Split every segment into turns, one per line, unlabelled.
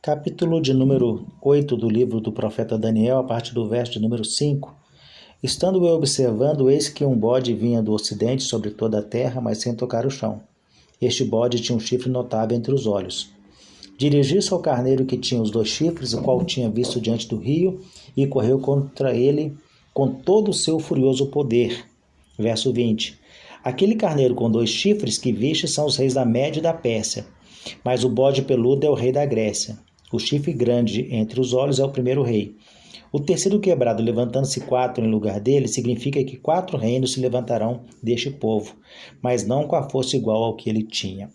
Capítulo de número 8 do livro do profeta Daniel, a partir do verso de número 5. Estando eu observando, eis que um bode vinha do ocidente sobre toda a terra, mas sem tocar o chão. Este bode tinha um chifre notável entre os olhos. Dirigiu-se ao carneiro que tinha os 2 chifres, o qual tinha visto diante do rio, e correu contra ele com todo o seu furioso poder. Verso 20. Aquele carneiro com 2 chifres que viste são os reis da Média e da Pérsia, mas o bode peludo é o rei da Grécia. O chifre grande entre os olhos é o primeiro rei. O terceiro quebrado, levantando-se 4 em lugar dele, significa que 4 reinos se levantarão deste povo, mas não com a força igual ao que ele tinha.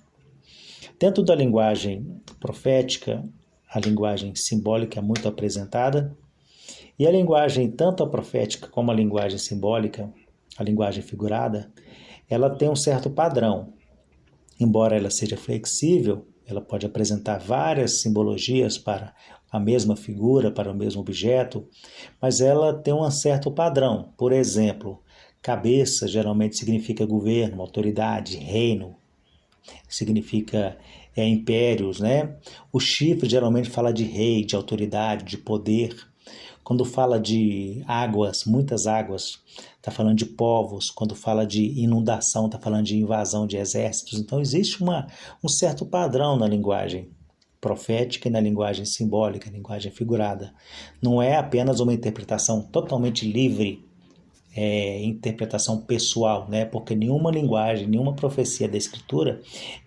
Dentro da linguagem profética, a linguagem simbólica é muito apresentada, e a linguagem, tanto a profética como a linguagem simbólica, a linguagem figurada, ela tem um certo padrão. Embora ela seja flexível, ela pode apresentar várias simbologias para a mesma figura, para o mesmo objeto, mas ela tem um certo padrão. Por exemplo, cabeça geralmente significa governo, autoridade, reino, significa impérios, né? O chifre geralmente fala de rei, de autoridade, de poder. Quando fala de águas, muitas águas, está falando de povos. Quando fala de inundação, está falando de invasão de exércitos. Então, existe um certo padrão na linguagem profética e na linguagem simbólica, na linguagem figurada. Não é apenas uma interpretação totalmente livre, interpretação pessoal, né? Porque nenhuma linguagem, nenhuma profecia da Escritura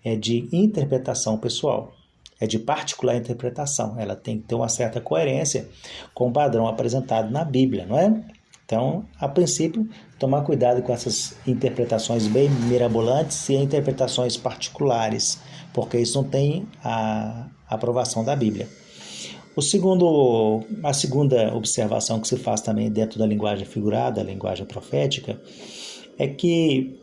é de interpretação pessoal. É de particular interpretação. Ela tem que ter uma certa coerência com o padrão apresentado na Bíblia, não é? Então, a princípio, tomar cuidado com essas interpretações bem mirabolantes e interpretações particulares, porque isso não tem a aprovação da Bíblia. A segunda observação que se faz também dentro da linguagem figurada, a linguagem profética, é que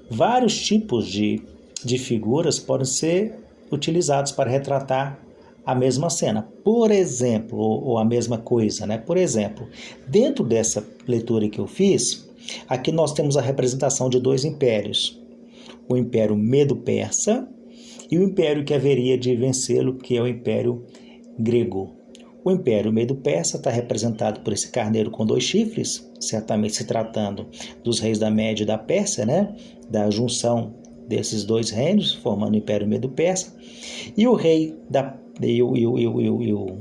vários tipos de figuras podem ser utilizados para retratar a mesma cena, por exemplo, ou a mesma coisa, né? Por exemplo, dentro dessa leitura que eu fiz, aqui nós temos a representação de 2 impérios, o Império Medo-Persa e o império que haveria de vencê-lo, que é o Império Grego. O Império Medo-Persa está representado por esse carneiro com 2 chifres, certamente se tratando dos reis da Média e da Pérsia, né? Da junção desses 2 reinos, formando o Império Medo-Persa, e o rei e o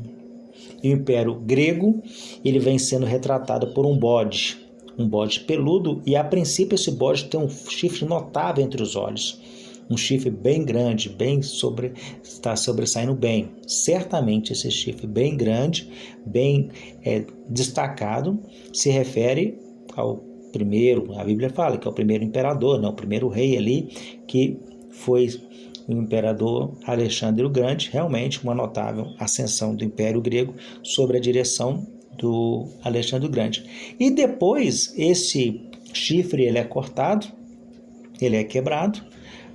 Império Grego, ele vem sendo retratado por um bode peludo, e a princípio esse bode tem um chifre notável entre os olhos, um chifre bem grande, está sobressaindo bem. Certamente esse chifre bem grande, bem destacado, se refere ao primeiro, a Bíblia fala que é o primeiro imperador, né? O primeiro rei ali, que foi o imperador Alexandre o Grande, realmente uma notável ascensão do Império Grego sobre a direção do Alexandre o Grande. E depois esse chifre ele é cortado, ele é quebrado,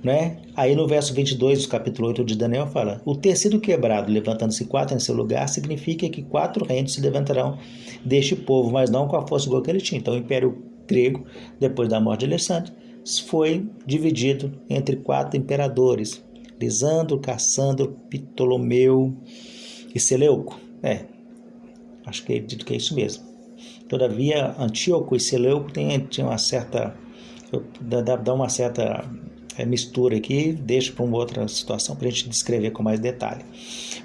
né? Aí no verso 22 do capítulo 8 de Daniel fala: o ter sido quebrado, levantando-se 4 em seu lugar, significa que 4 reinos se levantarão deste povo, mas não com a força igual que ele tinha. Então o Império Grego, depois da morte de Alexandre, foi dividido entre 4 imperadores: Lisandro, Cassandro, Ptolomeu e Seleuco. Acho que dito que é isso mesmo. Todavia, Antíoco e Seleuco tinham uma certa... dá uma certa mistura aqui, deixa para uma outra situação para a gente descrever com mais detalhe.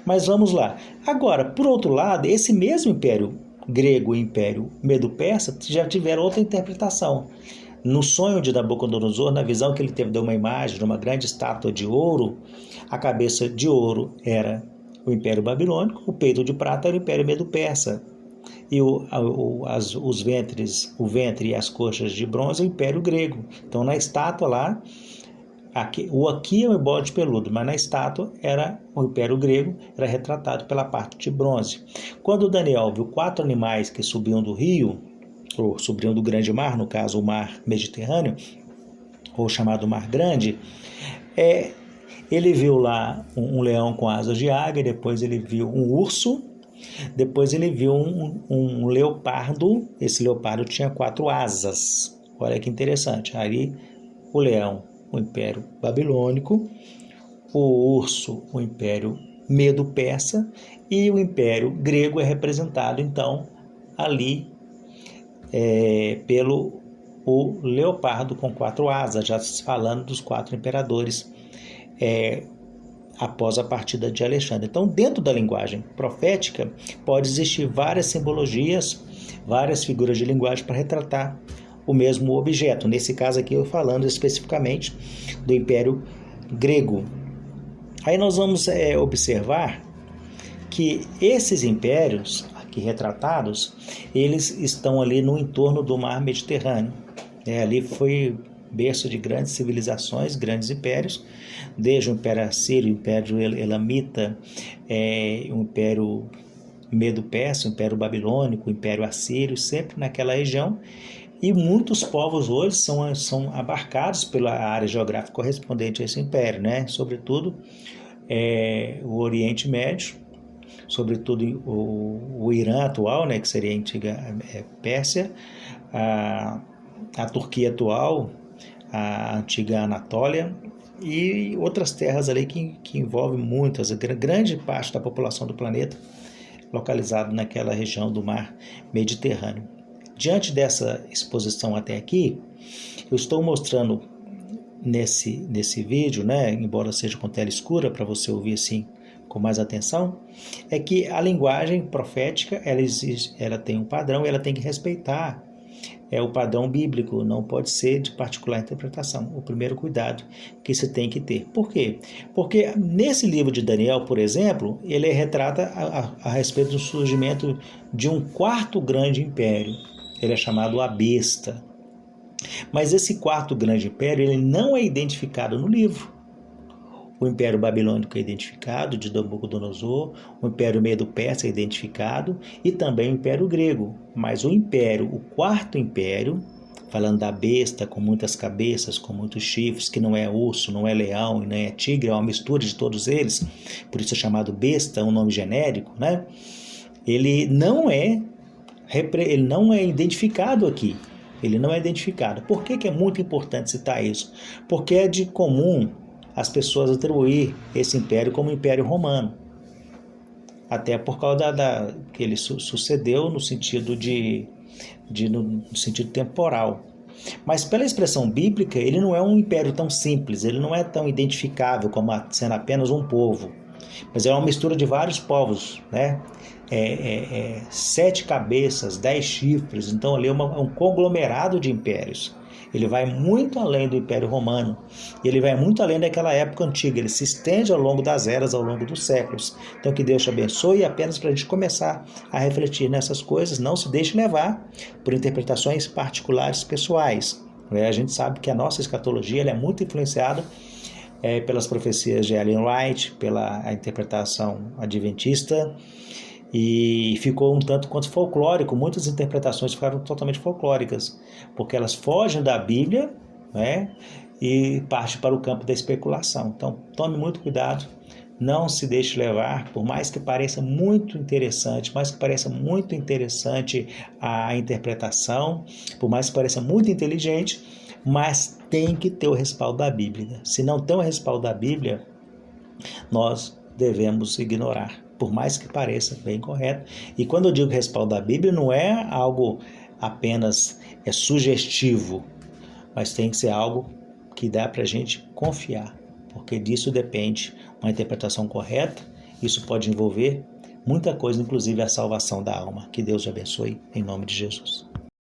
Mas vamos lá. Agora, por outro lado, esse mesmo Império Grego e Império Medo-Persa já tiveram outra interpretação. No sonho de Nabucodonosor, na visão que ele teve de uma imagem de uma grande estátua de ouro, a cabeça de ouro era o Império Babilônico, o peito de prata era o Império Medo-Persa, e o ventre e as coxas de bronze é o Império Grego. Então na estátua lá, aqui é o bode peludo, mas na estátua era o Império Grego, era retratado pela parte de bronze. Quando Daniel viu 4 animais que subiam do rio, ou subiam do grande mar, no caso o mar Mediterrâneo, ou chamado Mar Grande, ele viu lá um leão com asas de águia, depois ele viu um urso, depois ele viu um leopardo. Esse leopardo tinha 4 asas. Olha que interessante. Aí o leão, o Império Babilônico, o urso, o Império Medo-Persa, e o Império Grego é representado, então, ali pelo o leopardo com 4 asas, já falando dos 4 imperadores após a partida de Alexandre. Então, dentro da linguagem profética, pode existir várias simbologias, várias figuras de linguagem para retratar o mesmo objeto. Nesse caso aqui, eu falando especificamente do Império Grego. Aí nós vamos observar que esses impérios aqui retratados, eles estão ali no entorno do mar Mediterrâneo. Ali foi berço de grandes civilizações, grandes impérios, desde o Império Assírio, o Império Elamita, o Império Medo-Persa, o Império Babilônico, o Império Assírio, sempre naquela região. E muitos povos hoje são abarcados pela área geográfica correspondente a esse império, né? Sobretudo o Oriente Médio, sobretudo o Irã atual, né? Que seria a antiga Pérsia, a Turquia atual, a antiga Anatólia e outras terras ali que envolvem muitas, grande parte da população do planeta localizado naquela região do mar Mediterrâneo. Diante dessa exposição até aqui, eu estou mostrando nesse vídeo, né, embora seja com tela escura, para você ouvir assim com mais atenção, é que a linguagem profética ela tem um padrão e ela tem que respeitar o padrão bíblico, não pode ser de particular interpretação. O primeiro cuidado que se tem que ter. Por quê? Porque nesse livro de Daniel, por exemplo, ele retrata a respeito do surgimento de um 4º grande império. Ele é chamado a Besta. Mas esse 4º grande império ele não é identificado no livro. O Império Babilônico é identificado, de Nabucodonosor, o Império Medo-Persa é identificado e também o Império Grego. Mas o 4º império, falando da besta com muitas cabeças, com muitos chifres, que não é urso, não é leão e nem é tigre, é uma mistura de todos eles, por isso é chamado besta, um nome genérico, né? Ele não é identificado aqui. Ele não é identificado. Por que é muito importante citar isso? Porque é de comum as pessoas atribuir esse império como Império Romano. Até por causa que ele sucedeu no sentido no sentido temporal. Mas pela expressão bíblica, ele não é um império tão simples, ele não é tão identificável como sendo apenas um povo. Mas é uma mistura de vários povos, né? 7 cabeças, 10 chifres, então ali é um conglomerado de impérios. Ele vai muito além do Império Romano, ele vai muito além daquela época antiga, ele se estende ao longo das eras, ao longo dos séculos. Então que Deus te abençoe, e apenas para a gente começar a refletir nessas coisas, não se deixe levar por interpretações particulares pessoais. A gente sabe que a nossa escatologia ela é muito influenciada pelas profecias de Ellen White, pela interpretação adventista, e ficou um tanto quanto folclórico. Muitas interpretações ficaram totalmente folclóricas, porque elas fogem da Bíblia, né, e partem para o campo da especulação. Então, tome muito cuidado, não se deixe levar, por mais que pareça muito interessante, a interpretação, por mais que pareça muito inteligente, mas tem que ter o respaldo da Bíblia. Se não tem o respaldo da Bíblia, nós devemos ignorar, por mais que pareça bem correto. E quando eu digo respaldo da Bíblia, não é algo apenas sugestivo, mas tem que ser algo que dá para a gente confiar, porque disso depende uma interpretação correta. Isso pode envolver muita coisa, inclusive a salvação da alma. Que Deus te abençoe, em nome de Jesus.